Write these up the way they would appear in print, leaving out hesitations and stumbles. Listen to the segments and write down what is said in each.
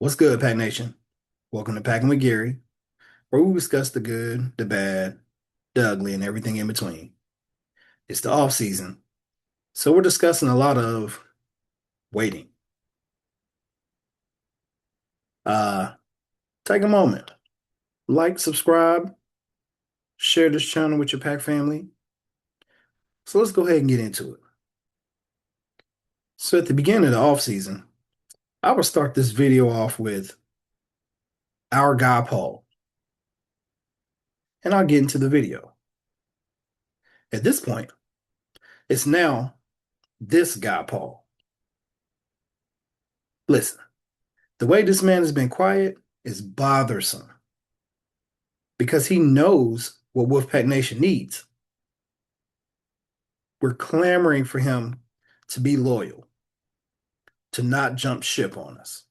What's good, Pack Nation? Welcome to Packin with Gary, where we discuss the good, the bad, the ugly, and everything in between. It's the off season, so we're discussing a lot of waiting. Uh, Take a moment, like, subscribe, share this channel with your Pack family. So let's go ahead and get into it. So at the beginning of the off season, I will start this video off with our guy Paul, and I'll get into the video. At this point, it's now this guy Paul. Listen. The way this man has been quiet is bothersome because he knows what Wolfpack Nation needs. We're clamoring for him to be loyal, to not jump ship on us.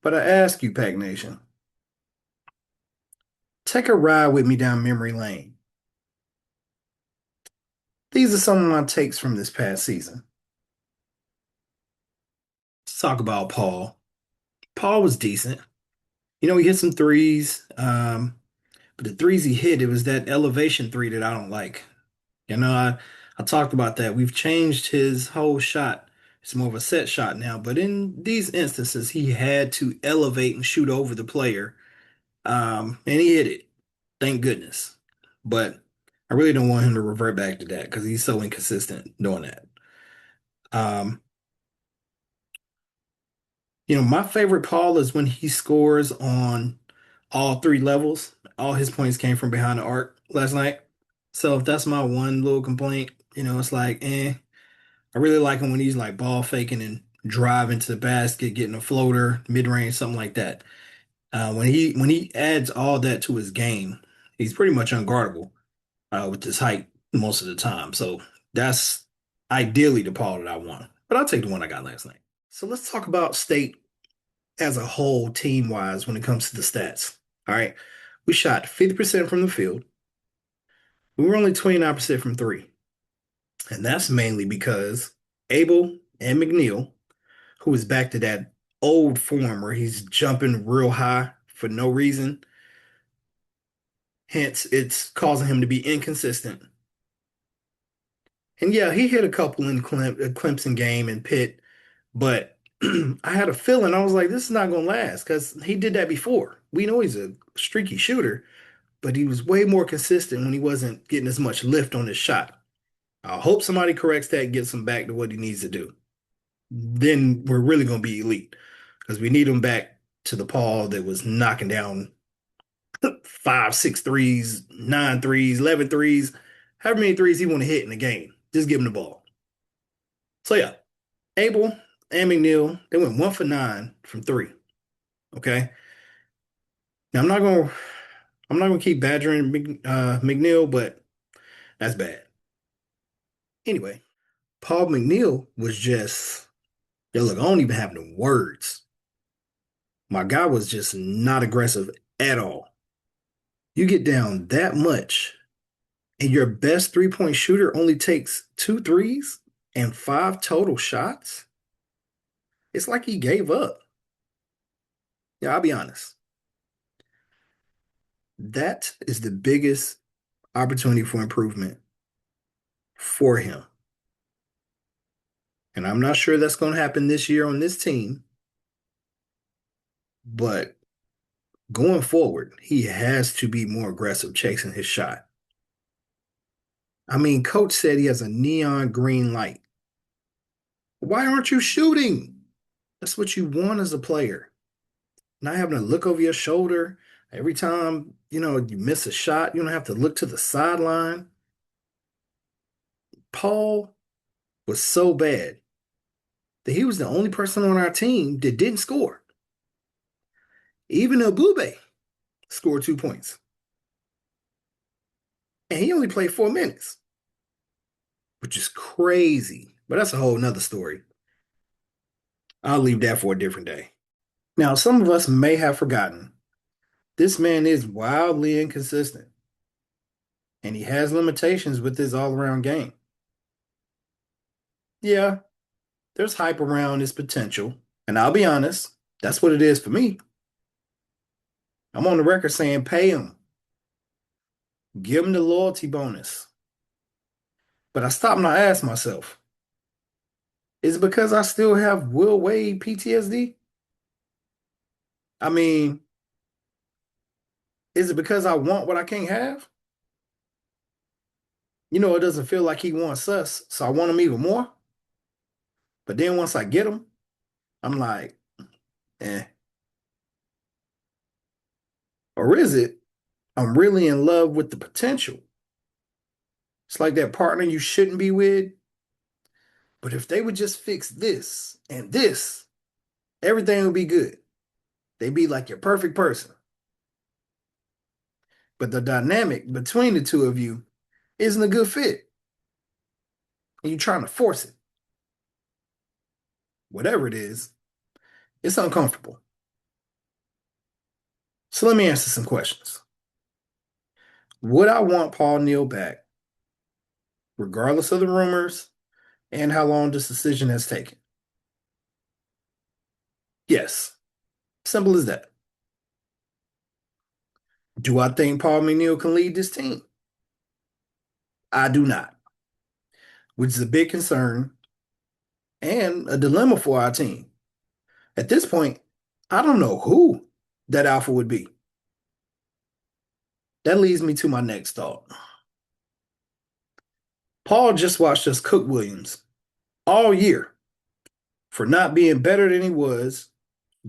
But I ask you, Pack Nation, take a ride with me down memory lane. These are some of my takes from this past season. Let's talk about Paul. Paul was decent. He hit some threes, but the threes he hit, it was that elevation three that I don't like. I talked about that. We've changed his whole shot. It's more of a set shot now, but in these instances, he had to elevate and shoot over the player. And he hit it. Thank goodness. But I really don't want him to revert back to that because he's so inconsistent doing that. Um, my favorite Paul is when he scores on all three levels. All his points came from behind the arc last night. So if that's my one little complaint, it's like, I really like him when he's like ball faking and driving to the basket, getting a floater, mid range, something like that. When he adds all that to his game, he's pretty much unguardable with his height most of the time. So that's ideally the Paul that I want. But I'll take the one I got last night. So let's talk about State as a whole, team wise, when it comes to the stats. All right, we shot 50% from the field. We were only 29% from three. And that's mainly because Abel and McNeil, who is back to that old form where he's jumping real high for no reason. Hence, it's causing him to be inconsistent. And yeah, he hit a couple in Clemson game and Pitt, but I had a feeling I was like, this is not going to last because he did that before. We know he's a streaky shooter, but he was way more consistent when he wasn't getting as much lift on his shot. I hope somebody corrects that and gets him back to what he needs to do. Then we're really going to be elite because we need him back to the Paul that was knocking down five, six threes, nine threes, 11 threes, however many threes he want to hit in the game. Just give him the ball. So yeah, Abel and McNeil, they went 1 for 9 from three. Okay. Now I'm not gonna keep badgering McNeil, but that's bad. Anyway, Paul McNeil was just, yo, look, I don't even have the words. My guy was just not aggressive at all. You get down that much, and your best three-point shooter only takes two threes and five total shots. It's like he gave up. Yeah, I'll be honest. That is the biggest opportunity for improvement for him. And I'm not sure that's going to happen this year on this team, but going forward, he has to be more aggressive chasing his shot. I mean, coach said he has a neon green light. Why aren't you shooting? That's what you want as a player. Not having to look over your shoulder every time, you miss a shot, you don't have to look to the sideline. Paul was so bad that he was the only person on our team that didn't score. Even Abube scored 2 points. And he only played 4 minutes, which is crazy. But that's a whole nother story. I'll leave that for a different day. Now, some of us may have forgotten this man is wildly inconsistent, and he has limitations with his all around game. Yeah, there's hype around his potential, and I'll be honest, That's what it is for me. I'm on the record saying pay him, give him the loyalty bonus. But I stopped and I asked myself, is it because I still have Will Wade PTSD? I mean, is it because I want what I can't have? It doesn't feel like he wants us, so I want him even more. But then once I get him, I'm like, eh. Or is it I'm really in love with the potential? It's like that partner you shouldn't be with, but if they would just fix this and this, everything would be good. They'd be like your perfect person. But the dynamic between the two of you isn't a good fit. And you're trying to force it. Whatever it is, it's uncomfortable. So let me answer some questions. Would I want Paul Neal back, regardless of the rumors and how long this decision has taken? Yes. Simple as that. Do I think Paul McNeil can lead this team? I do not, which is a big concern and a dilemma for our team. At this point, I don't know who that alpha would be. That leads me to my next thought. Paul just watched us cook Williams all year for not being better than he was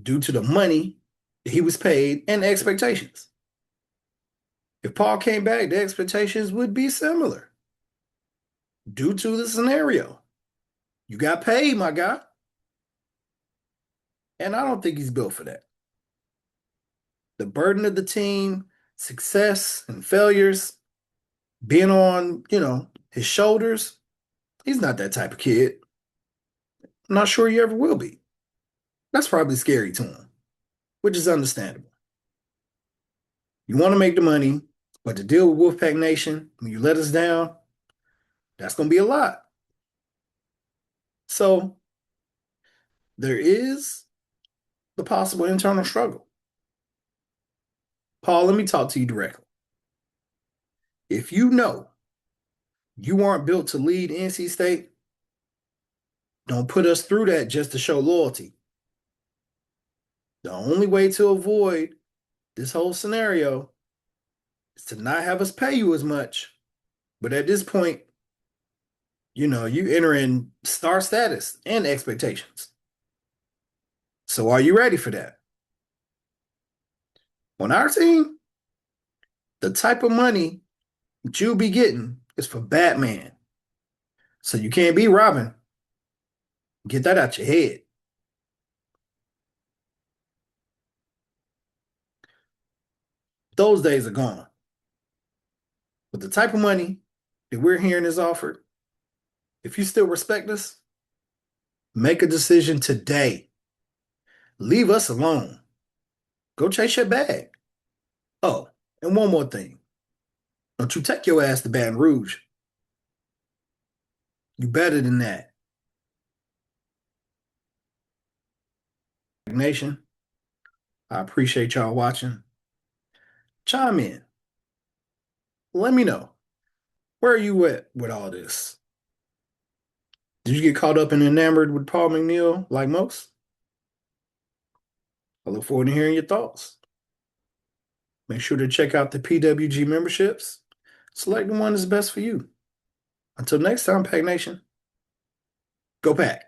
due to the money he was paid and the expectations. If Paul came back, the expectations would be similar due to the scenario. You got paid, my guy. And I don't think he's built for that. The burden of the team, success and failures, being on, his shoulders, he's not that type of kid. I'm not sure he ever will be. That's probably scary to him, which is understandable. You want to make the money, but to deal with Wolfpack Nation, when you let us down, that's going to be a lot. So there is the possible internal struggle. Paul, let me talk to you directly. If you know you aren't built to lead NC State, don't put us through that just to show loyalty. The only way to avoid this whole scenario is to not have us pay you as much. But at this point, you enter in star status and expectations. So are you ready for that? On our team, the type of money that you'll be getting is for Batman. So you can't be Robin. Get that out your head. Those days are gone. But the type of money that we're hearing is offered, if you still respect us, make a decision today. Leave us alone. Go chase your bag. Oh, and one more thing. Don't you take your ass to Baton Rouge. You better than that. Nation, I appreciate y'all watching. Chime in. Let me know. Where are you at with all this? Did you get caught up and enamored with Paul McNeil like most? I look forward to hearing your thoughts. Make sure to check out the PWG memberships. Select the one that's best for you. Until next time, Pack Nation, go Pack.